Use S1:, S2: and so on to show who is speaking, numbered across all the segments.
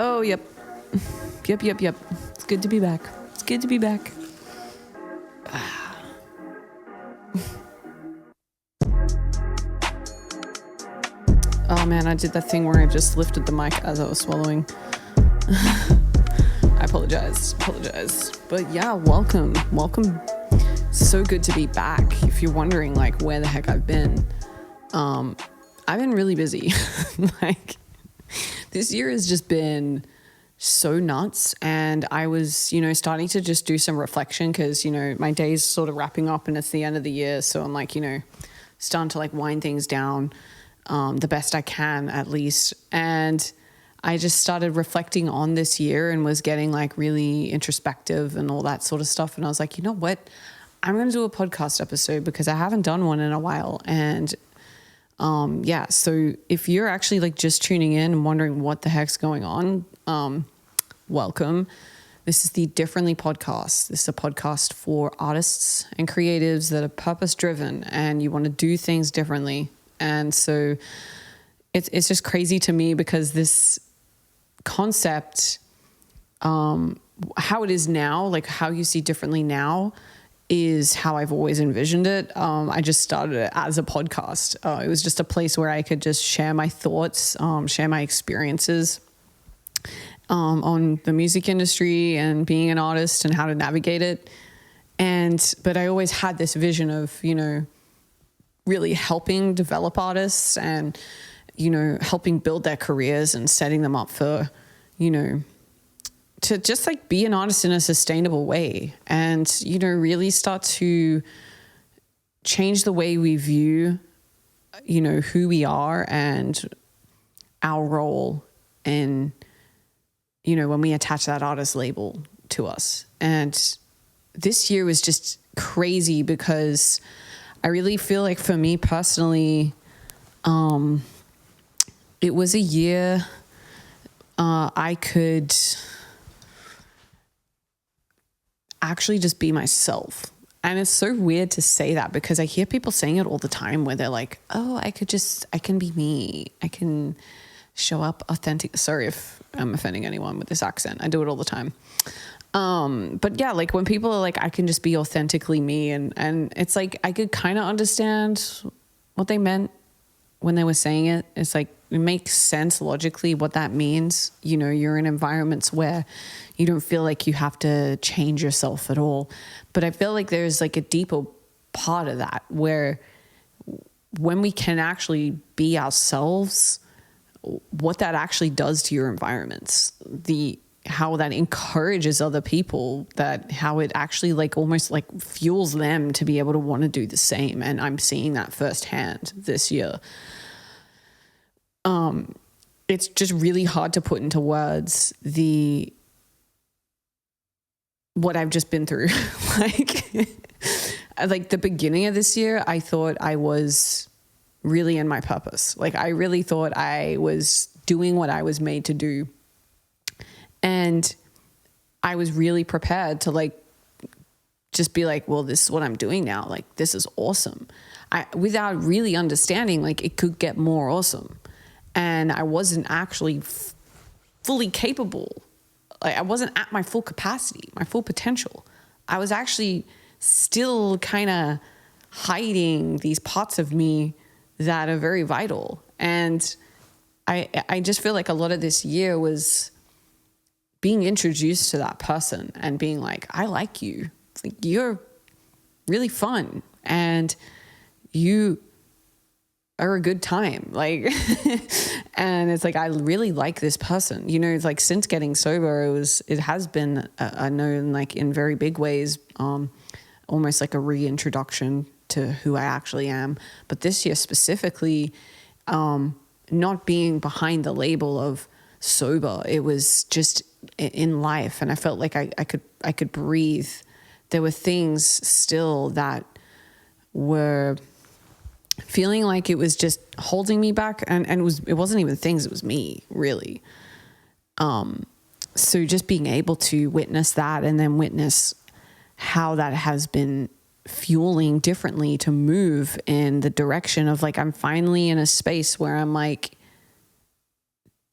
S1: Oh, yep. Yep. It's good to be back. Oh man, I did that thing where I just lifted the mic as I was swallowing. I apologize. But yeah, welcome. So good to be back. If you're wondering like where the heck I've been, I've been really busy. Like this year has just been so nuts, and I was, starting to just do some reflection because, my day's sort of wrapping up and it's the end of the year. So I'm like, starting to like wind things down the best I can at least. And I just started reflecting on this year and was getting like really introspective and all that sort of stuff. And I was like, you know what? I'm going to do a podcast episode because I haven't done one in a while. And so if you're actually like just tuning in and wondering what the heck's going on, welcome. This is the Differently podcast. This is a podcast for artists and creatives that are purpose driven and you want to do things differently. And so it's just crazy to me because this concept, how it is now, like how you see differently now, is how I've always envisioned it. I just started it as a podcast. It was just a place where I could just share my thoughts, share my experiences on the music industry and being an artist and how to navigate it. But I always had this vision of, really helping develop artists and, helping build their careers and setting them up for, to just like be an artist in a sustainable way and, really start to change the way we view, who we are and our role in, when we attach that artist label to us. And this year was just crazy because I really feel like for me personally, it was a year I could actually just be myself. And it's so weird to say that because I hear people saying it all the time where they're like, oh, I can be me. I can show up authentic. Sorry if I'm offending anyone with this accent. I do it all the time. But yeah, like when people are like, I can just be authentically me. And it's like, I could kind of understand what they meant when they were saying it. It's like, it makes sense logically what that means. You're in environments where you don't feel like you have to change yourself at all. But I feel like there's like a deeper part of that where when we can actually be ourselves, what that actually does to your environments, how that encourages other people, that how it actually like almost like fuels them to be able to want to do the same. And I'm seeing that firsthand this year. It's just really hard to put into words what I've just been through. like the beginning of this year, I thought I was really in my purpose. Like I really thought I was doing what I was made to do. And I was really prepared to like, just be like, well, this is what I'm doing now. Like, this is awesome. Without really understanding, like it could get more awesome. And I wasn't actually fully capable. Like I wasn't at my full capacity, my full potential. I was actually still kind of hiding these parts of me that are very vital. And I just feel like a lot of this year was being introduced to that person and being like, I like you. Like, you're really fun and you are a good time. Like, and it's like, I really like this person, it's like since getting sober, it has been a known, like in very big ways, almost like a reintroduction to who I actually am. But this year specifically, not being behind the label of sober, it was just in life. And I felt like I could breathe. There were things still that were feeling like it was just holding me back. And it wasn't even things, it was me, really. So just being able to witness that and then witness how that has been fueling differently to move in the direction of like, I'm finally in a space where I'm like,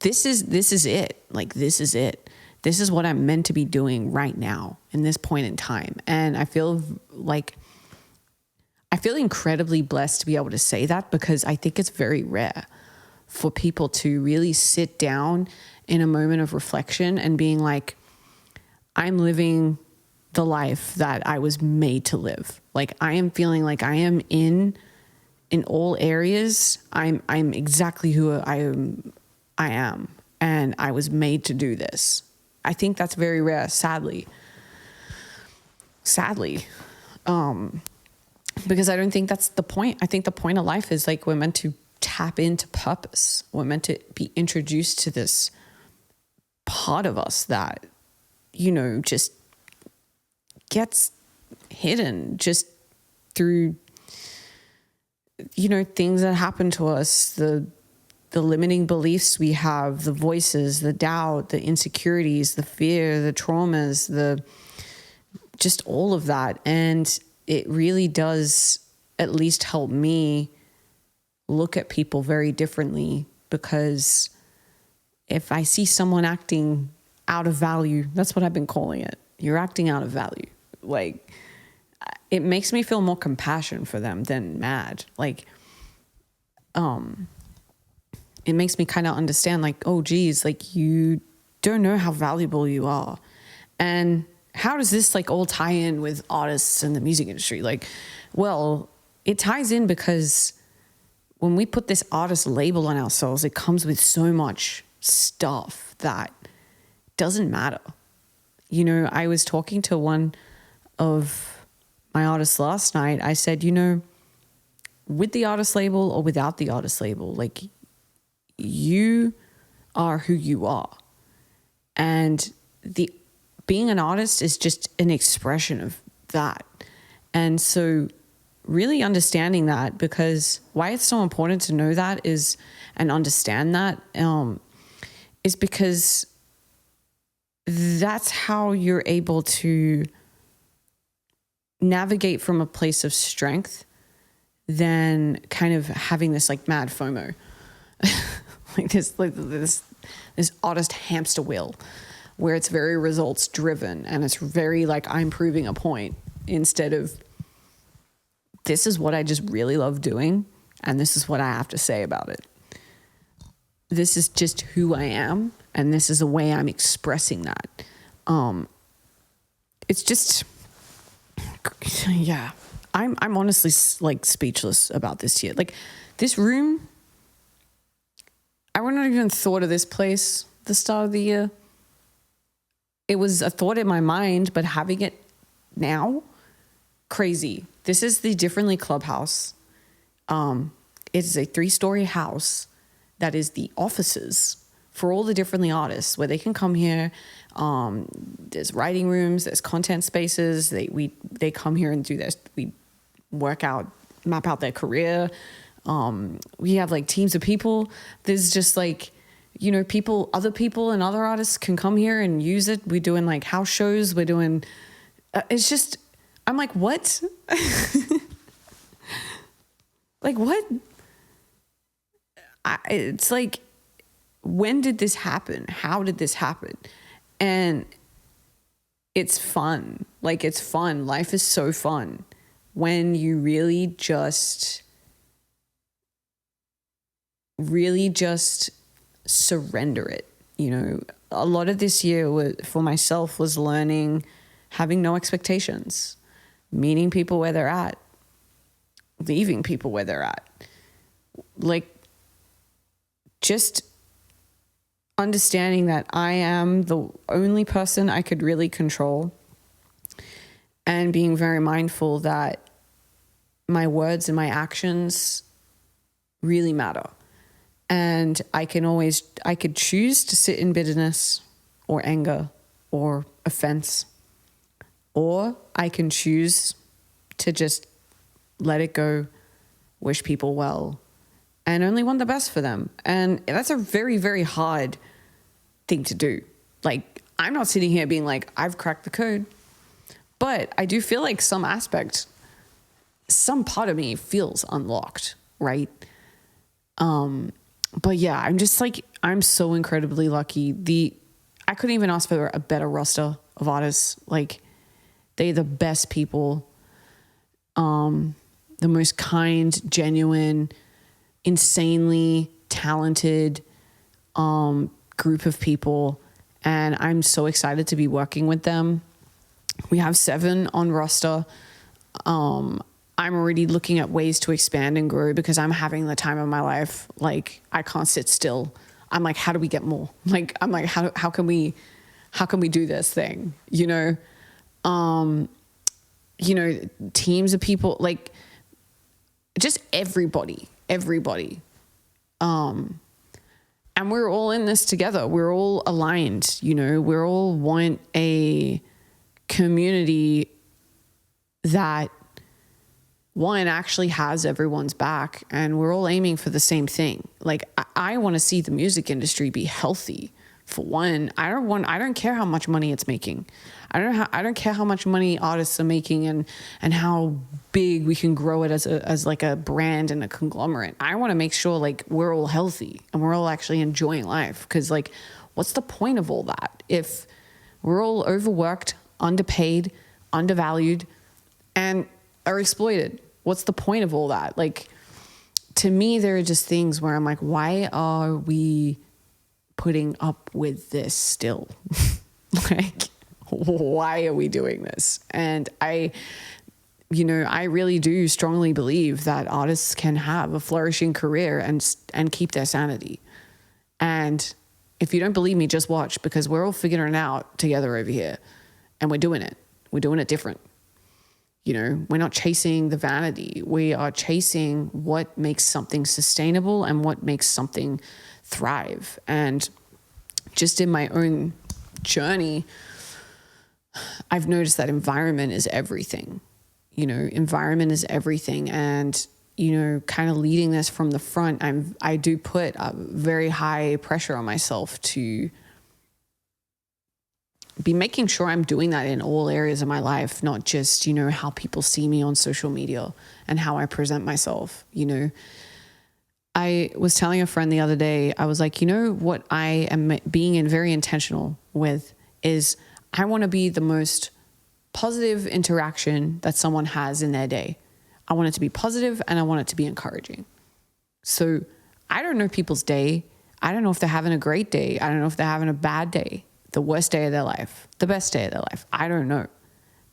S1: this is it. Like, this is it. This is what I'm meant to be doing right now in this point in time. And I feel incredibly blessed to be able to say that, because I think it's very rare for people to really sit down in a moment of reflection and being like, I'm living the life that I was made to live. Like, I am feeling like I am in all areas. I'm exactly who I am, and I was made to do this. I think that's very rare, sadly. Because I don't think that's the point. I think the point of life is like, we're meant to tap into purpose. We're meant to be introduced to this part of us that, just gets hidden just through, things that happen to us, the limiting beliefs we have, the voices, the doubt, the insecurities, the fear, the traumas, just all of that. And it really does at least help me look at people very differently, because if I see someone acting out of value, that's what I've been calling it. You're acting out of value. Like, it makes me feel more compassion for them than mad. Like, it makes me kind of understand, like, oh geez, like, you don't know how valuable you are. And how does this like all tie in with artists and the music industry? Like, well, it ties in because when we put this artist label on ourselves, it comes with so much stuff that doesn't matter. I was talking to one of my artists last night. I said, with the artist label or without the artist label, like, you are who you are. And being an artist is just an expression of that. And so really understanding that, because why it's so important to know that is, and understand that, is because that's how you're able to navigate from a place of strength than kind of having this like mad FOMO, this artist hamster wheel, where it's very results driven and it's very like, I'm proving a point, instead of, this is what I just really love doing, and this is what I have to say about it. This is just who I am, and this is the way I'm expressing that. It's just, yeah, I'm honestly like speechless about this year. Like, this room, I wouldn't have even thought of this place at the start of the year. It was a thought in my mind, but having it now, crazy. This is the Differently Clubhouse. It's a 3-story house that is the offices for all the Differently artists, where they can come here. There's writing rooms, there's content spaces. They come here and do this. We work out, map out their career. We have like teams of people. There's just like, other people and other artists can come here and use it. We're doing like house shows. We're doing, it's just, I'm like, what? Like, what? It's like, when did this happen? How did this happen? And it's fun. Like, it's fun. Life is so fun when you really just surrender it. A lot of this year for myself was learning having no expectations, meeting people where they're at, leaving people where they're at. Like, just understanding that I am the only person I could really control, and being very mindful that my words and my actions really matter. And I could choose to sit in bitterness or anger or offense, or I can choose to just let it go, wish people well, and only want the best for them. And that's a very, very hard thing to do. Like, I'm not sitting here being like, I've cracked the code, but I do feel like some part of me feels unlocked, right? but yeah, I'm just like, I'm so incredibly lucky. I couldn't even ask for a better roster of artists. Like, they're the best people, the most kind, genuine, insanely talented group of people. And I'm so excited to be working with them. We have 7 on roster. I'm already looking at ways to expand and grow because I'm having the time of my life. Like, I can't sit still. I'm like, how do we get more? Like, I'm like, how can we do this thing? Teams of people, like, just everybody. And we're all in this together. We're all aligned, we all want a community that, one, actually has everyone's back, and we're all aiming for the same thing. Like, I want to see the music industry be healthy. For one, I don't care how much money it's making. I don't care how much money artists are making and how big we can grow it as like a brand and a conglomerate. I want to make sure, like, we're all healthy and we're all actually enjoying life. Because, like, what's the point of all that if we're all overworked, underpaid, undervalued, and are exploited? What's the point of all that? Like, to me, there are just things where I'm like, why are we putting up with this still? Like, why are we doing this? And I really do strongly believe that artists can have a flourishing career and keep their sanity. And if you don't believe me, just watch, because we're all figuring it out together over here, and we're doing it. We're doing it different. We're not chasing the vanity. We are chasing what makes something sustainable and what makes something thrive. And just in my own journey, I've noticed that environment is everything. Environment is everything. And, kind of leading this from the front, I do put a very high pressure on myself to be making sure I'm doing that in all areas of my life, not just, how people see me on social media and how I present myself. I was telling a friend the other day, I was like, what I am being very intentional with is I want to be the most positive interaction that someone has in their day. I want it to be positive and I want it to be encouraging. So I don't know people's day. I don't know if they're having a great day. I don't know if they're having a bad day, the worst day of their life, the best day of their life. I don't know.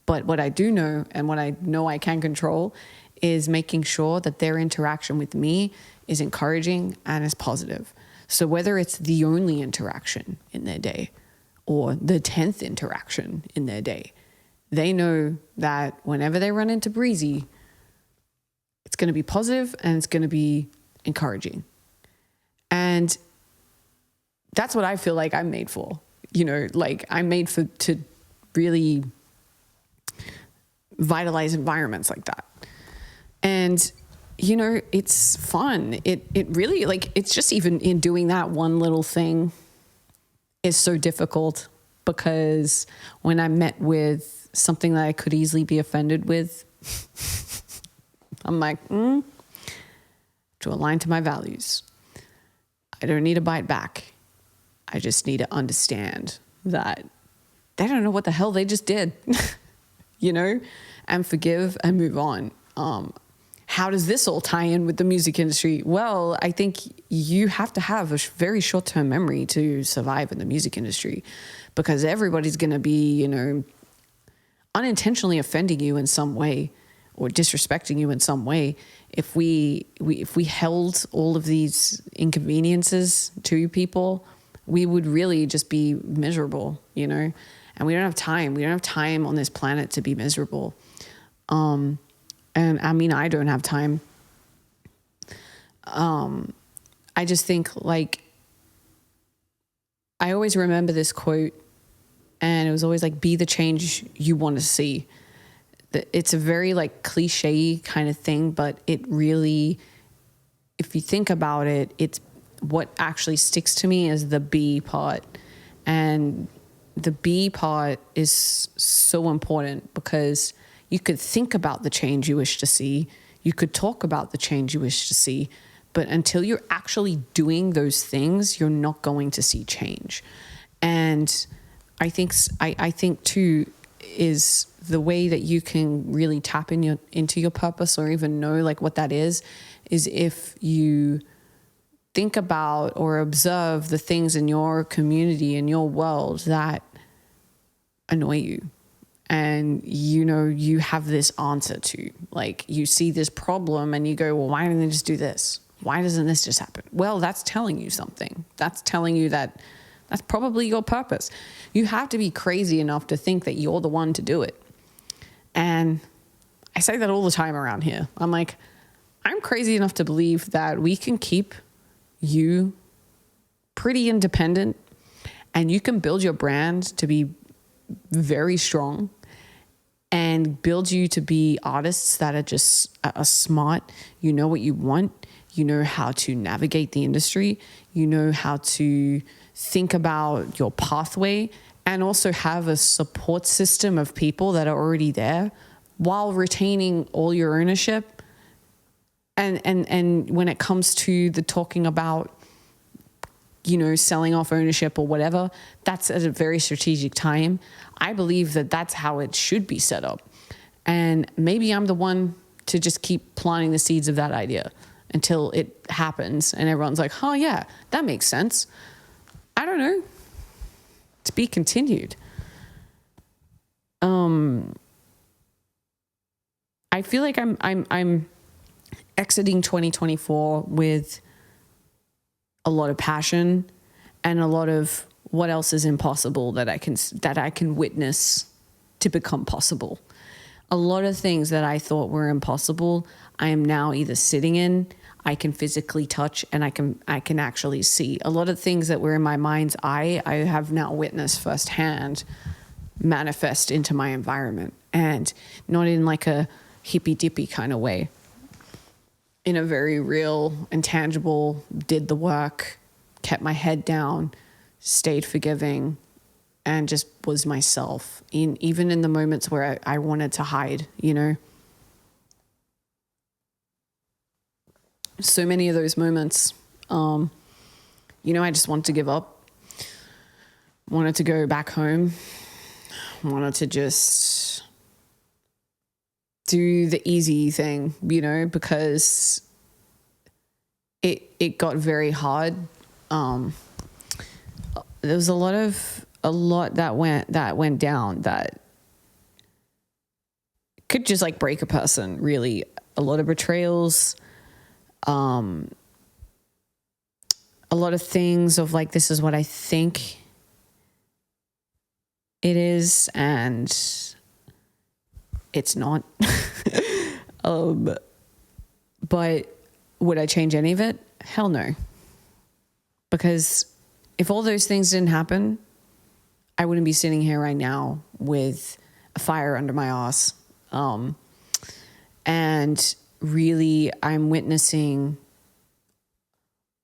S1: But what I do know, and what I know I can control, is making sure that their interaction with me is encouraging and is positive. So whether it's the only interaction in their day or the 10th interaction in their day, they know that whenever they run into Breezy, it's going to be positive and it's going to be encouraging. And that's what I feel like I'm made for. Like, I'm made to really vitalize environments like that. And, it's fun. It really, like, it's just, even in doing that one little thing is so difficult, because when I'm met with something that I could easily be offended with, I'm like, to align to my values. I don't need to bite back. I just need to understand that they don't know what the hell they just did, and forgive and move on. How does this all tie in with the music industry? Well, I think you have to have a very short-term memory to survive in the music industry, because everybody's going to be, unintentionally offending you in some way or disrespecting you in some way. If we held all of these inconveniences to people, we would really just be miserable, and we don't have time. We don't have time on this planet to be miserable. And I mean, I don't have time. I just think, like, I always remember this quote, and it was always like, be the change you want to see. It's a very, like, cliche kind of thing, but it really, if you think about it, it's what actually sticks to me is the be part. And the be part is so important, because you could think about the change you wish to see. You could talk about the change you wish to see, But until you're actually doing those things, you're not going to see change. And I think too is the way that you can really tap into your purpose, or even know like what that is if you think about or observe the things in your community, in your world, that annoy you. And you have this answer to, like, you see this problem and you go, well, why didn't they just do this? Why doesn't this just happen? Well, that's telling you something. That's telling you that that's probably your purpose. You have to be crazy enough to think that you're the one to do it. And I say that all the time around here. I'm like, I'm crazy enough to believe that we can keep you pretty independent, and you can build your brand to be very strong and build you to be artists that are just smart. You know what you want. You know how to navigate the industry. You know how to think about your pathway, and also have a support system of people that are already there while retaining all your ownership. And when it comes to the talking about, selling off ownership or whatever, that's at a very strategic time. I believe that that's how it should be set up. And maybe I'm the one to just keep planting the seeds of that idea until it happens and everyone's like, oh yeah, that makes sense. I don't know. To be continued. I feel like I'm exiting 2024 with a lot of passion and a lot of what else is impossible that I can witness to become possible. A lot of things that I thought were impossible, I am now either sitting in, I can physically touch, and I can actually see. A lot of things that were in my mind's eye, I have now witnessed firsthand manifest into my environment, and not in like a hippy dippy kind of way. In a very real and tangible, did the work, kept my head down, stayed forgiving, and just was myself, even in the moments where I wanted to hide, So many of those moments, I just wanted to give up, wanted to go back home, wanted to just do the easy thing, because it got very hard. There was a lot that went down that could just like break a person, really. A lot of betrayals, a lot of things of like, this is what I think it is, and it's not. But would I change any of it? Hell no. Because if all those things didn't happen, I wouldn't be sitting here right now with a fire under my ass. And really, I'm witnessing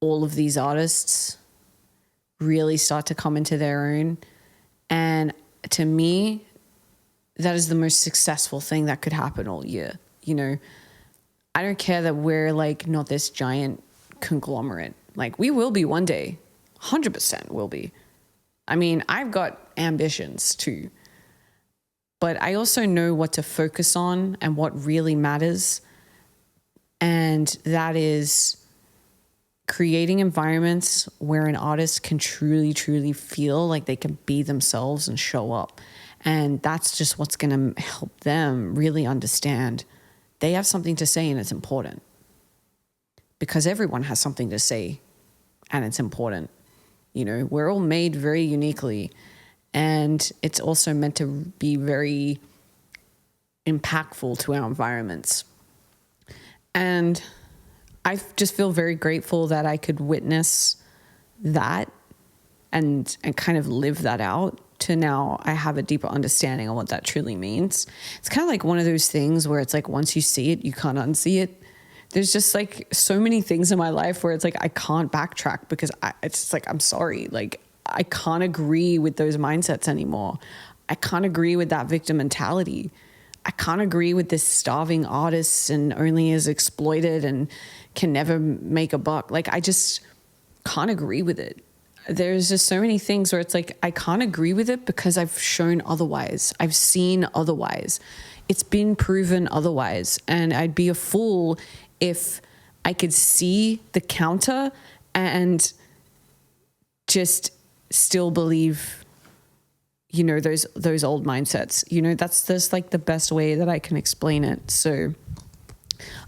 S1: all of these artists really start to come into their own. And to me, that is the most successful thing that could happen all year. I don't care that we're like not this giant conglomerate. Like, we will be one day, 100% will be. I mean, I've got ambitions too, but I also know what to focus on and what really matters. And that is creating environments where an artist can truly, truly feel like they can be themselves and show up. And that's just what's going to help them really understand they have something to say and it's important. Because everyone has something to say and it's important. We're all made very uniquely, and it's also meant to be very impactful to our environments. And I just feel very grateful that I could witness that and kind of live that out, to now I have a deeper understanding of what that truly means. It's kind of like one of those things where it's like, once you see it, you can't unsee it. There's just like so many things in my life where it's like, I can't backtrack because it's just like, I'm sorry. Like, I can't agree with those mindsets anymore. I can't agree with that victim mentality. I can't agree with this starving artist and only is exploited and can never make a buck. Like, I just can't agree with it. There's just so many things where it's like, I can't agree with it because I've shown otherwise. I've seen otherwise. It's been proven otherwise. And I'd be a fool if I could see the counter and just still believe, you know, those old mindsets. You know, that's just like the best way that I can explain it. So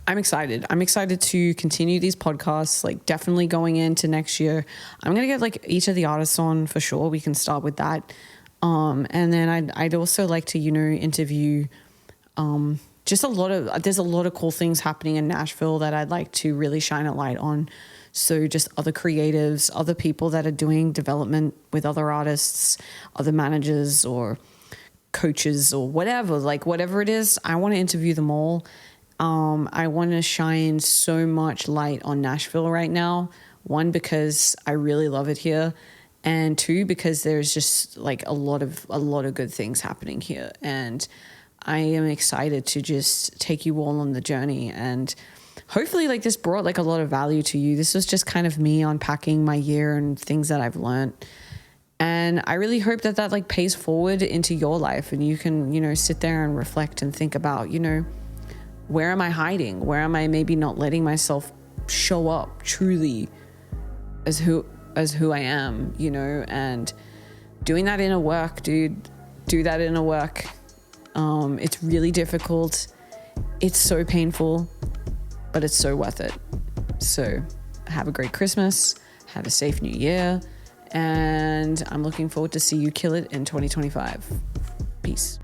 S1: I'm excited. I'm excited to continue these podcasts, like definitely going into next year. I'm going to get like each of the artists on for sure. We can start with that. And then I'd also like to, you know, interview there's a lot of cool things happening in Nashville that I'd like to really shine a light on. So just other creatives, other people that are doing development with other artists, other managers or coaches or whatever, like whatever it is, I want to interview them all. I want to shine so much light on Nashville right now. One, because I really love it here. And two, because there's just like a lot of good things happening here. And I am excited to just take you all on the journey, and hopefully like this brought like a lot of value to you. This was just kind of me unpacking my year and things that I've learned. And I really hope that like pays forward into your life, and you can, you know, sit there and reflect and think about, you know, where am I hiding? Where am I maybe not letting myself show up truly as who I am, you know, and doing that inner work, dude. Do that inner work. It's really difficult. It's so painful, but it's so worth it. So have a great Christmas. Have a safe new year. And I'm looking forward to see you kill it in 2025. Peace.